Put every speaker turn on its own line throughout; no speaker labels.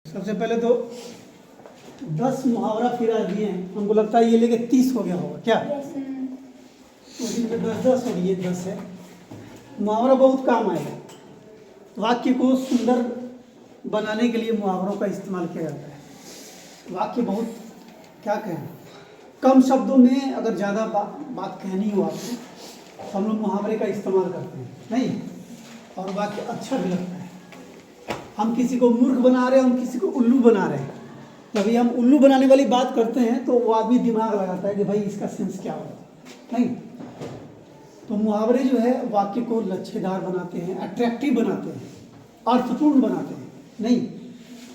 सबसे पहले तो 10 मुहावरा फिरा दिए हैं, हमको लगता है ये लेके 30 हो गया होगा क्या? उसी में 10 और ये 10 है। मुहावरा बहुत काम आएगा। वाक्य को सुंदर बनाने के लिए मुहावरों का इस्तेमाल किया जाता है। वाक्य बहुत क्या कहें, कम शब्दों में अगर ज़्यादा बात कहनी हो आपको तो हम लोग मुहावरे का इस्तेमाल करते हैं, नहीं? और वाक्य अच्छा भी लगता है। हम किसी को मूर्ख बना रहे हैं, हम किसी को उल्लू बना रहे हैं, तभी हम उल्लू बनाने वाली बात करते हैं तो वो आदमी दिमाग लगाता है कि भाई इसका सेंस क्या होगा, नहीं? तो मुहावरे जो है वाक्य को लच्छेदार बनाते हैं, अट्रैक्टिव बनाते हैं, अर्थपूर्ण बनाते हैं, नहीं?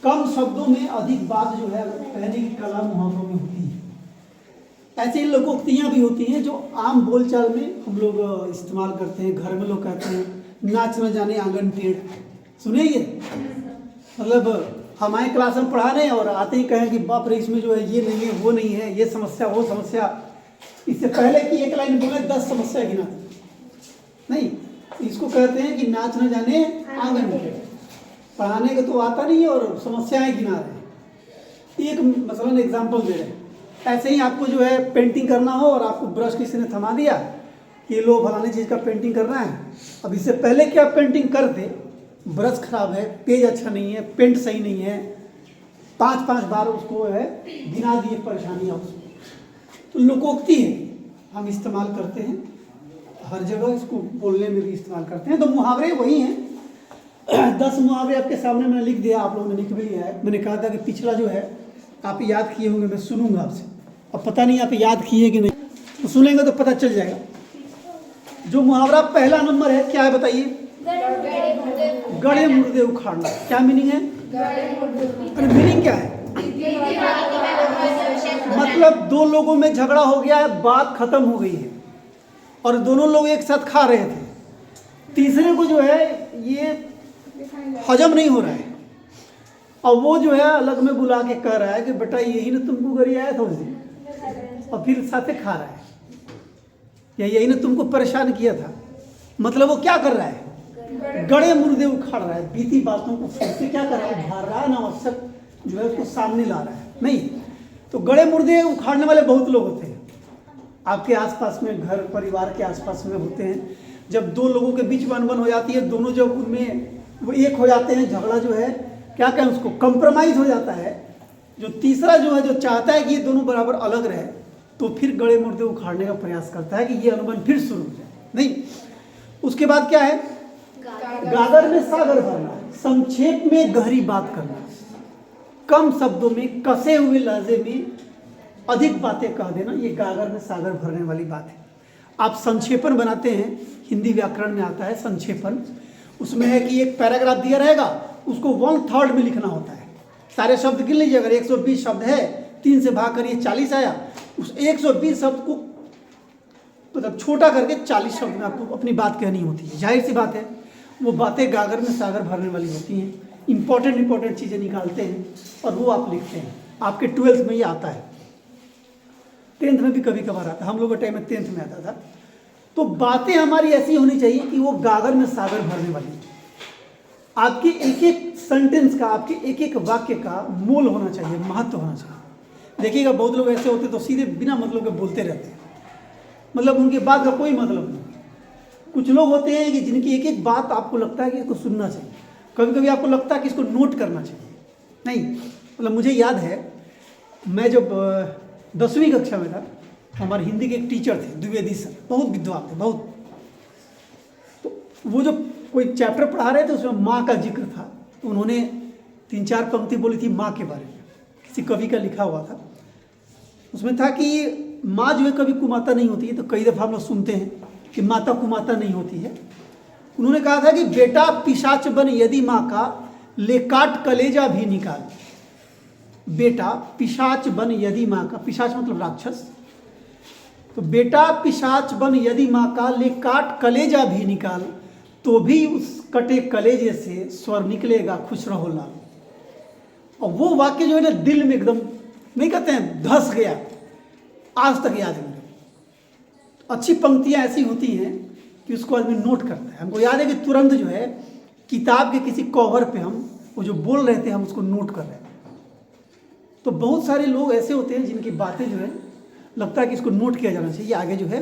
कम शब्दों में अधिक बात जो है कहने की कला मुहावरों में होती है। ऐसे ही लोकोक्तियाँ भी होती हैं जो आम बोलचाल में हम लोग इस्तेमाल करते हैं। घर में लोग कहते हैं नाच न जाने आंगन टेढ़, सुने ये? मतलब हमारे क्लास में पढ़ा रहे हैं और आते ही कहें कि बाप रे इसमें जो है ये नहीं है, वो नहीं है, ये समस्या, वो समस्या। इससे पहले की एक लाइन बोले 10 समस्या गिना, नहीं? इसको कहते हैं कि नाच न जाने आंगन टेढ़। पढ़ाने का तो आता नहीं है और समस्याएं गिना रहे हैं। एक मसलन एग्जाम्पल दे रहे हैं। ऐसे ही आपको जो है पेंटिंग करना हो और आपको ब्रश किसी ने थमा दिया कि लो फलाने चीज़ का पेंटिंग करना है। अब इससे पहले कि आप पेंटिंग कर दे, ब्रश खराब है, पेज अच्छा नहीं है, पेंट सही नहीं है, 5-5 बार उसको है गिना दिए परेशानियाँ उसको। तो लोकोक्ति है, हम इस्तेमाल करते हैं हर जगह, इसको बोलने में भी इस्तेमाल करते हैं। तो मुहावरे वही हैं। 10 मुहावरे आपके सामने मैंने लिख दिया, आप लोगों ने लिख भी लिया है। मैंने कहा था कि पिछला जो है आप याद किए होंगे, मैं सुनूंगा आपसे। अब पता नहीं आप याद किए कि नहीं, तो सुनेंगे तो पता चल जाएगा। जो मुहावरा पहला नंबर है क्या है बताइए? गड़े मुर्दे उखाड़ना। क्या मीनिंग है? अरे मीनिंग क्या है? मतलब दो लोगों में झगड़ा हो गया है, बात खत्म हो गई है और दोनों लोग एक साथ खा रहे थे, तीसरे को जो है ये हजम नहीं हो रहा है और वो जो है अलग में बुला के कह रहा है कि बेटा यही ना तुमको गरी आया था उस दिन, और फिर साथे खा रहा है, या यही ने तुमको परेशान किया था। मतलब वो क्या कर रहा है? गड़े मुर्दे उखाड़ रहा है, बीती बातों को फिर से क्या कर रहा है? उभार रहा है, अनावश्यक जो है उसको सामने ला रहा है, नहीं? तो गड़े मुर्दे उखाड़ने वाले बहुत लोग होते हैं आपके आसपास में, घर परिवार के आसपास में होते हैं। जब दो लोगों के बीच में अनबन हो जाती है, दोनों जब उनमें वो एक हो जाते हैं, झगड़ा जो है क्या कहें उसको, कंप्रोमाइज हो जाता है। जो तीसरा जो है जो चाहता है कि ये दोनों बराबर अलग रहे, तो फिर गड़े मुर्दे उखाड़ने का प्रयास करता है कि ये अनबन फिर शुरू हो जाए, नहीं? उसके बाद क्या है? गागर में सागर भरना, संक्षेप में गहरी बात करना, कम शब्दों में कसे हुए लहजे में अधिक बातें कह देना, ये गागर में सागर भरने वाली बात है। आप संक्षेपण बनाते हैं, हिंदी व्याकरण में आता है संक्षेपण। उसमें है कि एक पैराग्राफ दिया रहेगा, उसको 1/3 में लिखना होता है। सारे शब्द गिन लीजिए, अगर 120 शब्द है 3 से भाग करिए 40 आया, उस 120 शब्द को मतलब छोटा करके 40 शब्द में आपको अपनी बात कहनी होती है। जाहिर सी बात है वो बातें गागर में सागर भरने वाली होती हैं। इंपॉर्टेंट चीज़ें निकालते हैं और वो आप लिखते हैं। आपके 12th में ये आता है, 10th में भी कभी कभार आता है, हम लोग के टाइम में 10th में आता था। तो बातें हमारी ऐसी होनी चाहिए कि वो गागर में सागर भरने वाली। आपके एक एक सेंटेंस का, आपके एक एक वाक्य का मोल होना चाहिए, महत्व होना चाहिए। देखिएगा बहुत लोग ऐसे होते तो सीधे बिना मतलब के बोलते रहते हैं, मतलब उनके बात का कोई मतलब नहीं। कुछ लोग होते हैं कि जिनकी एक एक बात आपको लगता है कि इसको सुनना चाहिए, कभी कभी आपको लगता है कि इसको नोट करना चाहिए, नहीं? मतलब मुझे याद है, मैं जब 10वीं कक्षा में था, हमारे हिंदी के एक टीचर थे द्विवेदी सर, बहुत विद्वान थे, बहुत। तो वो जो कोई चैप्टर पढ़ा रहे थे उसमें माँ का जिक्र था, तो उन्होंने 3-4 पंक्ति बोली थी माँ के बारे में, किसी कवि का लिखा हुआ था। उसमें था कि माँ जो है कभी कुमाता नहीं होती है, तो कई दफ़ा हम लोग सुनते हैं कि माता कुमाता नहीं होती है। उन्होंने कहा था कि बेटा पिशाच बन यदि माँ का, ले काट कलेजा भी निकाल। बेटा पिशाच बन यदि माँ का, पिशाच मतलब राक्षस, तो बेटा पिशाच बन यदि माँ का, ले काट कलेजा भी निकाल, तो भी उस कटे कलेजे से स्वर निकलेगा खुश रहो लाल। और वो वाक्य जो है ना दिल में एकदम, नहीं कहते हैं धस गया, आज तक याद है मेरे। अच्छी पंक्तियाँ ऐसी होती हैं कि उसको आदमी नोट करता है। हमको याद है कि तुरंत जो है किताब के किसी कवर पे हम वो जो बोल रहे थे हम उसको नोट कर रहे थे। तो बहुत सारे लोग ऐसे होते हैं जिनकी बातें जो है लगता है कि इसको नोट किया जाना चाहिए, आगे जो है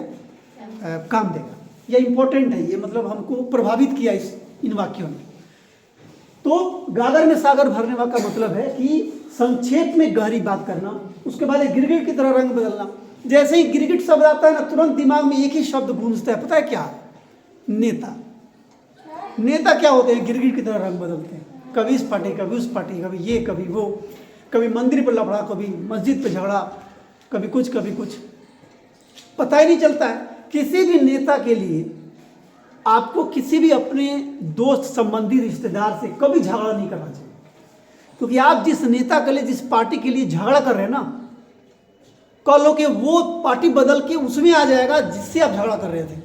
काम देगा, या इम्पोर्टेंट है ये, मतलब हमको प्रभावित किया इन वाक्यों ने। तो गागर में सागर भरने का मतलब है कि संक्षेप में गहरी बात करना, उसके बाद एक गिरगिट की तरह रंग बदलना। जैसे ही गिरगिट शब्द आता है ना, तुरंत दिमाग में एक ही शब्द गूंजता है, पता है क्या? नेता। नेता क्या होते हैं? गिरगिट की तरह रंग बदलते हैं, कभी इस पार्टी कभी उस पार्टी, कभी ये कभी वो, कभी मंदिर पर लफड़ा, कभी मस्जिद पर झगड़ा, कभी कुछ, पता ही नहीं चलता है। किसी भी नेता के लिए आपको किसी भी अपने दोस्त संबंधी रिश्तेदार से कभी झगड़ा नहीं करना चाहिए, क्योंकि आप जिस नेता के लिए, जिस पार्टी के लिए झगड़ा कर रहे हैं ना, कल हो के वो पार्टी बदल के उसमें आ जाएगा जिससे आप झगड़ा कर रहे थे।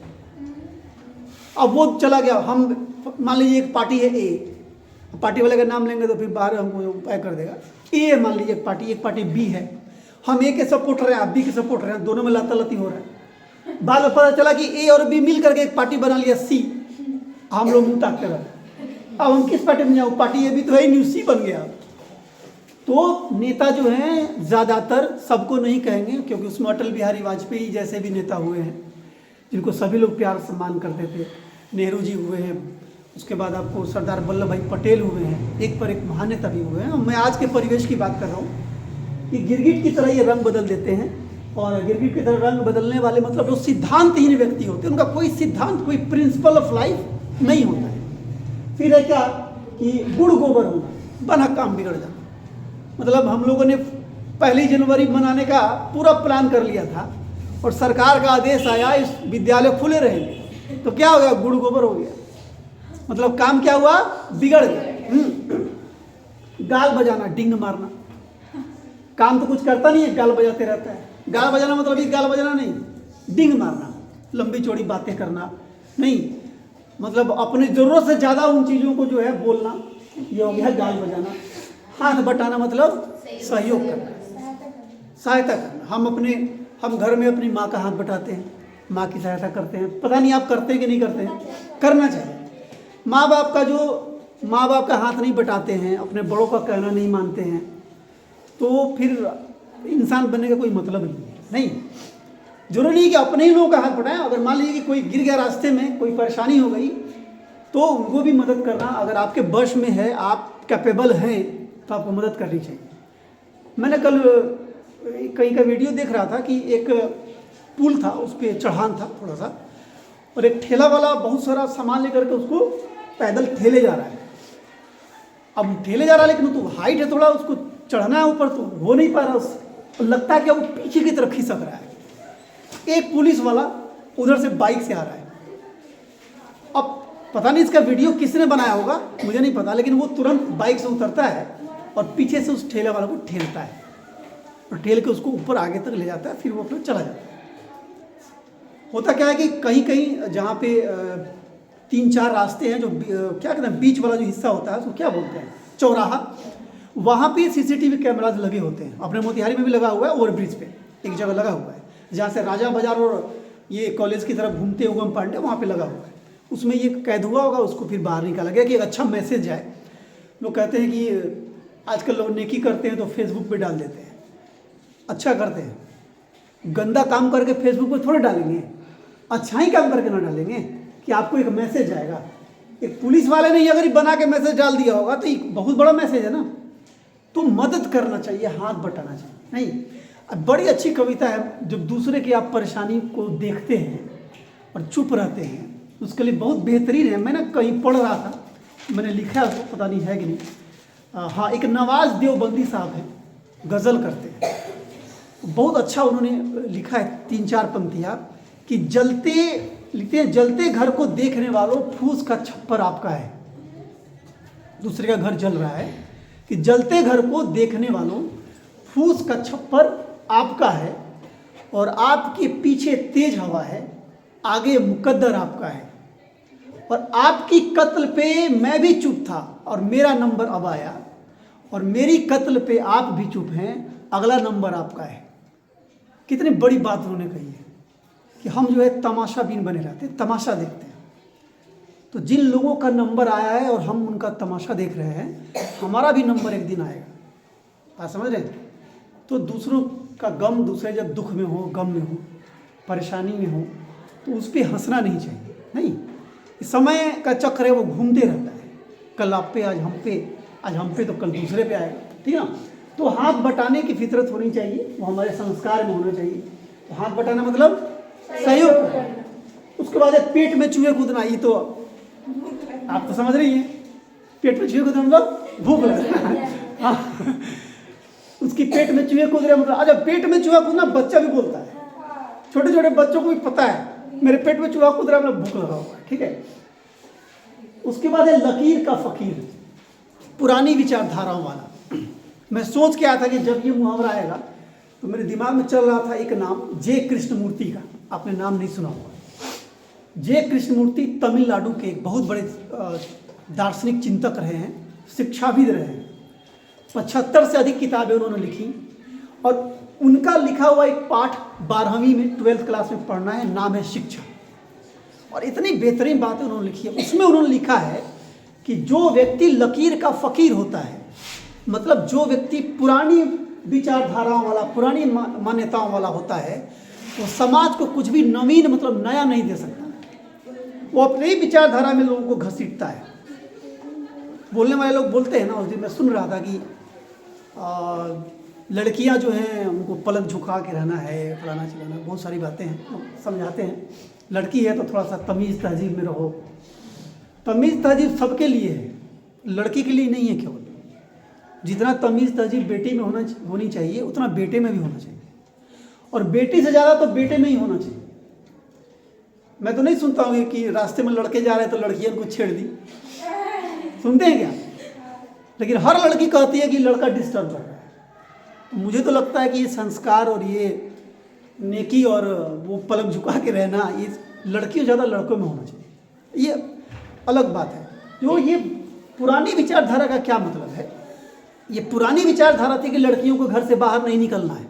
अब वो चला गया, हम मान लीजिए एक पार्टी है ए, पार्टी वाले का नाम लेंगे तो फिर बाहर हमको उपाय कर देगा। ए मान लीजिए एक पार्टी बी है, हम ए के सपोर्ट रहे हैं, आप बी के सपोर्ट रहे हैं, दोनों में लातालती हो रहा है। बाद में पता चला कि ए और बी मिल करके एक पार्टी बना लिया सी, हम लोग मुंह ताकते रहे, अब हम किस पार्टी में जाऊँ? पार्टी ए भी तो है ही नहीं, सी बन गया। तो नेता जो हैं ज़्यादातर सबको नहीं कहेंगे, क्योंकि उसमें अटल बिहारी वाजपेयी जैसे भी नेता हुए हैं जिनको सभी लोग प्यार सम्मान करते थे, नेहरू जी हुए हैं, उसके बाद आपको सरदार वल्लभ भाई पटेल हुए हैं, एक पर एक महान नेता भी हुए हैं। मैं आज के परिवेश की बात कर रहा हूँ कि गिरगिट की तरह ये रंग बदल देते हैं, और गिरगिट की तरह रंग बदलने वाले मतलब जो सिद्धांतहीन व्यक्ति होते हैं, उनका कोई सिद्धांत, कोई प्रिंसिपल ऑफ लाइफ नहीं होता है। फिर है क्या कि गुड़ गोबर होना, बना काम बिगड़ जाना। मतलब हम लोगों ने 1 जनवरी मनाने का पूरा प्लान कर लिया था और सरकार का आदेश आया इस विद्यालय खुले रहेंगे, तो क्या हो गया? गुड़ गोबर हो गया। मतलब काम क्या हुआ? बिगड़ गया। गाल बजाना, डिंग मारना, काम तो कुछ करता नहीं है, गाल बजाते रहता है। गाल बजाना मतलब ये गाल बजाना नहीं, डिंग मारना, लंबी चौड़ी बातें करना नहीं, मतलब अपनी ज़रूरत से ज़्यादा उन चीज़ों को जो है बोलना, ये हो गया गाल बजाना। हाथ बटाना मतलब सहयोग करना, सहायता करना। हम घर में अपनी माँ का हाथ बटाते हैं, माँ की सहायता करते हैं। पता नहीं आप करते हैं कि नहीं करते हैं, करना चाहिए। माँ बाप का हाथ नहीं बटाते हैं, अपने बड़ों का कहना नहीं मानते हैं, तो फिर इंसान बनने का कोई मतलब नहीं। जरूरी नहीं कि अपने ही लोगों का हाथ बढ़ाएं। अगर मान लीजिए कि कोई गिर गया रास्ते में, कोई परेशानी हो गई, तो उनको भी मदद करना, अगर आपके वश में है, आप कैपेबल हैं, तो आपको मदद करनी चाहिए। मैंने कल कहीं का वीडियो देख रहा था कि एक पुल था, उस पर चढ़ान था थोड़ा सा, और एक ठेला वाला बहुत सारा सामान लेकर के उसको पैदल ठेले जा रहा है। अब ठेले जा रहा है, लेकिन तो हाइट है थोड़ा, उसको चढ़ना है ऊपर, तो हो नहीं पा रहा उससे, तो लगता है कि वो पीछे की तरफ खिसक रहा है। एक पुलिस वाला उधर से बाइक से आ रहा है। अब पता नहीं इसका वीडियो किसने बनाया होगा, मुझे नहीं पता, लेकिन वो तुरंत बाइक से उतरता है और पीछे से उस ठेले वाले को ठेलता है और ठेल के उसको ऊपर आगे तक ले जाता है, फिर वो अपना चला जाता है। होता क्या है कि कहीं कहीं जहाँ पे 3-4 रास्ते हैं, जो क्या कहते हैं, बीच वाला जो हिस्सा होता है उसको क्या बोलते हैं, चौराहा, वहाँ पे CCTV कैमराज लगे होते हैं। अपने मोतिहारी में भी लगा हुआ है, ओवरब्रिज पे एक जगह लगा हुआ है, जहाँ से राजा बाजार और ये कॉलेज की तरफ घूमते हुए उगम पांडे, वहाँ पे लगा हुआ है। उसमें ये कैद हुआ होगा, उसको फिर बाहर निकाला गया कि एक अच्छा मैसेज जाए। लोग कहते हैं कि आजकल लोग नेकी करते हैं तो फेसबुक पे डाल देते हैं, अच्छा करते हैं, गंदा काम करके फेसबुक पे थोड़े डालेंगे, अच्छा ही काम करके ना डालेंगे कि आपको एक मैसेज जाएगा। एक पुलिस वाले ने अगर बना के मैसेज डाल दिया होगा तो एक बहुत बड़ा मैसेज है ना। तो मदद करना चाहिए, हाथ बटाना चाहिए नहीं। अब बड़ी अच्छी कविता है, जब दूसरे की आप परेशानी को देखते हैं और चुप रहते हैं, उसके लिए बहुत बेहतरीन है। मैंने कहीं पढ़ रहा था, मैंने लिखा है उसको, पता नहीं है कि नहीं। हाँ, एक नवाज देवबंदी साहब हैं, गज़ल करते हैं, बहुत अच्छा उन्होंने लिखा है 3-4 पंक्तियाँ कि लिखते हैं, जलते घर को देखने वालों फूस का छप्पर आपका है। दूसरे का घर जल रहा है कि जलते घर को देखने वालों फूस का छप्पर आपका है, और आपके पीछे तेज हवा है, आगे मुकद्दर आपका है, और आपकी कत्ल पे मैं भी चुप था और मेरा नंबर अब आया, और मेरी कत्ल पे आप भी चुप हैं, अगला नंबर आपका है। कितनी बड़ी बात उन्होंने कही है कि हम जो है तमाशा बीन बने रहते हैं, तमाशा देखते हैं। तो जिन लोगों का नंबर आया है और हम उनका तमाशा देख रहे हैं, हमारा भी नंबर एक दिन आएगा। आप समझ रहे हैं? तो दूसरों का गम, दूसरे जब दुख में हो, गम में हो, परेशानी में हो, तो उस पर हंसना नहीं चाहिए। नहीं, समय का चक्र है, वो घूमते रहता है। कल आप पे, आज हम पे तो कल दूसरे पे आएगा। ठीक है ना? तो हाथ बटाने की फितरत होनी चाहिए, वो हमारे संस्कार में होना चाहिए। तो हाथ बटाना मतलब सहयोग करना। उसके बाद पेट में चूहे कूदना, ये तो आप तो समझ रही हैं। पेट में चूहे कूदना मतलब भूख लगा। उसकी पेट में चूहे कूद रहे मतलब, अच्छा पेट में चूहा कूदना बच्चा भी बोलता है। छोटे छोटे बच्चों को भी पता है मेरे पेट में चूहा कूद रहा है मतलब भूख लगा हुआ है। ठीक है। उसके बाद है लकीर का फकीर, पुरानी विचारधाराओं वाला। मैं सोच के आया था कि जब ये मुहावरा आएगा तो मेरे दिमाग में चल रहा था एक नाम, जे कृष्णमूर्ति का। आपने नाम नहीं सुना होगा। जे कृष्णमूर्ति तमिलनाडु के एक बहुत बड़े दार्शनिक चिंतक रहे हैं, शिक्षाविद रहे हैं। 75 से अधिक किताबें उन्होंने लिखी और उनका लिखा हुआ एक पाठ 12वीं में 12th क्लास में पढ़ना है, नाम है शिक्षा। और इतनी बेहतरीन बातें उन्होंने लिखी है। उसमें उन्होंने लिखा है कि जो व्यक्ति लकीर का फ़कीर होता है, मतलब जो व्यक्ति पुरानी विचारधाराओं वाला, पुरानी मान्यताओं वाला होता है, वो समाज को कुछ भी नवीन मतलब नया नहीं दे सकता। वो अपने ही विचारधारा में लोगों को घसीटता है। बोलने वाले लोग बोलते हैं ना, उस दिन मैं सुन रहा था कि लड़कियां जो हैं उनको पलक झुका के रहना है, फलाना चिलाना, बहुत सारी बातें हैं, समझाते हैं। लड़की है तो थोड़ा सा तमीज़ तहजीब में रहो। तमीज़ तहजीब सबके लिए है, लड़की के लिए नहीं है केवल। जितना तमीज़ तहजीब बेटी में होनी चाहिए, उतना बेटे में भी होना चाहिए, और बेटी से ज़्यादा तो बेटे में ही होना चाहिए। मैं तो नहीं सुनता हूँ कि रास्ते में लड़के जा रहे हैं तो लड़कियां उनको छेड़ दी, सुनते हैं क्या? लेकिन हर लड़की कहती है कि लड़का डिस्टर्ब कर रहा है। तो मुझे तो लगता है कि ये संस्कार और ये नेकी और वो पलक झुका के रहना, ये लड़कियों ज़्यादा लड़कों में होना चाहिए। ये अलग बात है। जो ये पुरानी विचारधारा का क्या मतलब है? ये पुरानी विचारधारा थी कि लड़कियों को घर से बाहर नहीं निकलना है।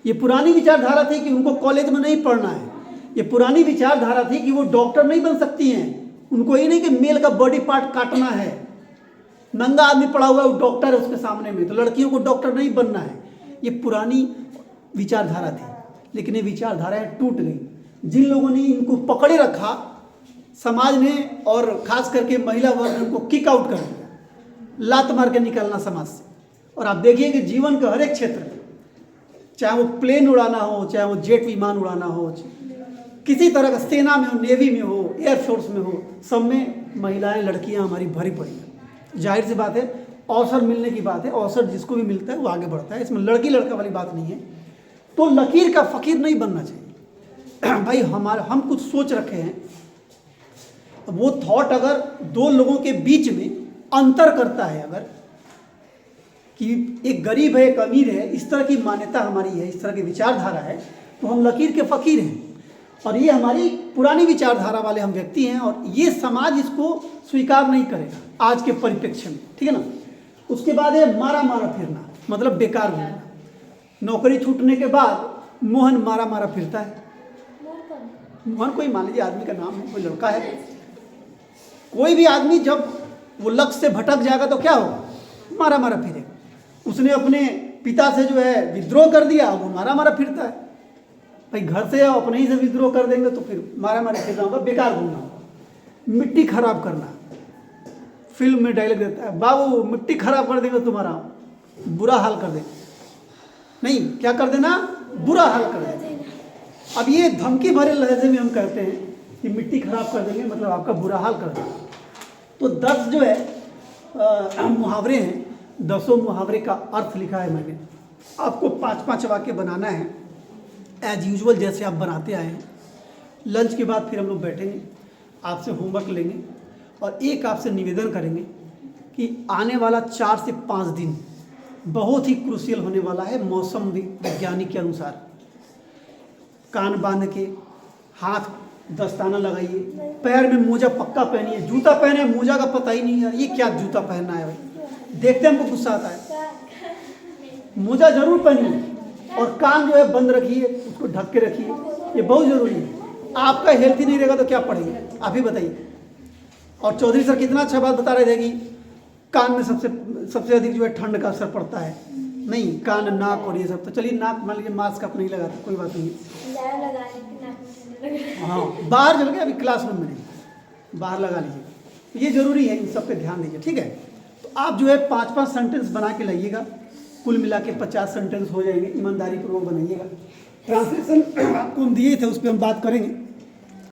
ये पुरानी विचारधारा थी कि उनको कॉलेज में नहीं पढ़ना है। ये पुरानी विचारधारा थी कि वो डॉक्टर नहीं बन सकती हैं। उनको ये नहीं कि मेल का बॉडी पार्ट काटना है। नंगा आदमी पड़ा हुआ है, वो डॉक्टर है उसके सामने में, तो लड़कियों को डॉक्टर नहीं बनना है। ये पुरानी विचारधारा थी, लेकिन ये विचारधाराएं टूट गई। जिन लोगों ने इनको पकड़े रखा, समाज ने और खास करके महिला वर्ग ने उनको किक आउट कर दिया, लात मार के निकलना समाज से। और आप देखिए कि जीवन के हर एक क्षेत्र में, चाहे वो प्लेन उड़ाना हो, चाहे वो जेट विमान उड़ाना हो, किसी तरह का सेना में हो, नेवी में हो, एयरफोर्स में हो, सब में महिलाएं, लड़कियां हमारी भरी पड़ी हैं। जाहिर सी बात है, अवसर मिलने की बात है। अवसर जिसको भी मिलता है वो आगे बढ़ता है, इसमें लड़की लड़का वाली बात नहीं है। तो लकीर का फ़कीर नहीं बनना चाहिए। भाई हम कुछ सोच रखे हैं, वो थॉट अगर दो लोगों के बीच में अंतर करता है, अगर कि एक गरीब है एक अमीर है, इस तरह की मान्यता हमारी है, इस तरह की विचारधारा है, तो हम लकीर के फ़कीर हैं। और ये हमारी पुरानी विचारधारा वाले हम व्यक्ति हैं, और ये समाज इसको स्वीकार नहीं करेगा आज के परिप्रेक्ष्य में। ठीक है ना? उसके बाद है मारा मारा फिरना, मतलब बेकार घूमना। नौकरी छूटने के बाद मोहन मारा मारा फिरता है। मोहन कोई मान लीजिए आदमी का नाम है, कोई लड़का है। कोई भी आदमी जब वो लक्ष्य से भटक जाएगा तो क्या होगा? मारा मारा फिरेगा। उसने अपने पिता से जो है विद्रोह कर दिया, वो मारा मारा फिरता है। भाई घर से अपने ही से विद्रोह कर देंगे तो फिर मारा मारा फिरना होगा, बेकार घूमना होगा। मिट्टी खराब करना, फिल्म में डायलॉग देता है, बाबू मिट्टी खराब कर देंगे तुम्हारा, बुरा हाल कर देंगे। नहीं, क्या कर देना? बुरा हाल कर देना। अब ये धमकी भरे लहजे में हम कहते हैं कि मिट्टी खराब कर देंगे, मतलब आपका बुरा हाल कर देंगे। तो 10 जो है मुहावरे हैं, 10 मुहावरे का अर्थ लिखा है मैंने। आपको 5-5 वाक्य बनाना है, एज यूजुअल जैसे आप बनाते आए हैं। लंच के बाद फिर हम लोग बैठेंगे, आपसे होमवर्क लेंगे और एक आपसे निवेदन करेंगे कि आने वाला 4 से 5 दिन बहुत ही क्रूशियल होने वाला है मौसम वैज्ञानिक के अनुसार। कान बांध के, हाथ दस्ताना लगाइए, पैर में मोजा पक्का पहनिए। जूता पहने, मोजा का पता ही नहीं है, ये क्या जूता पहनना है भाई, देखते हमको गुस्सा आता है। मोजा जरूर पहनिए और कान जो है बंद रखिए, उसको ढक के रखिए, ये बहुत ज़रूरी है। आपका हेल्थ ही नहीं रहेगा तो क्या पढ़ेंगे? आप ही बताइए। और चौधरी सर कितना अच्छा बात बता रहे थे कि कान में सबसे अधिक जो है ठंड का असर पड़ता है। नहीं, कान नाक और ये सब, तो चलिए नाक मान लीजिए मास्क आप नहीं लगाते कोई बात नहीं, हाँ बाहर चल गए, अभी क्लासरूम में नहीं, बाहर लगा लीजिए। ये जरूरी है, इन सब पे ध्यान दीजिए, ठीक है। तो आप जो है 5-5 सेंटेंस बना के लाइएगा, कुल मिला के 50 सेंटेंस हो जाएंगे, ईमानदारी पूर्वक बनाइएगा। ट्रांसलेशन आपको हम दिए थे, उस पर हम बात करेंगे।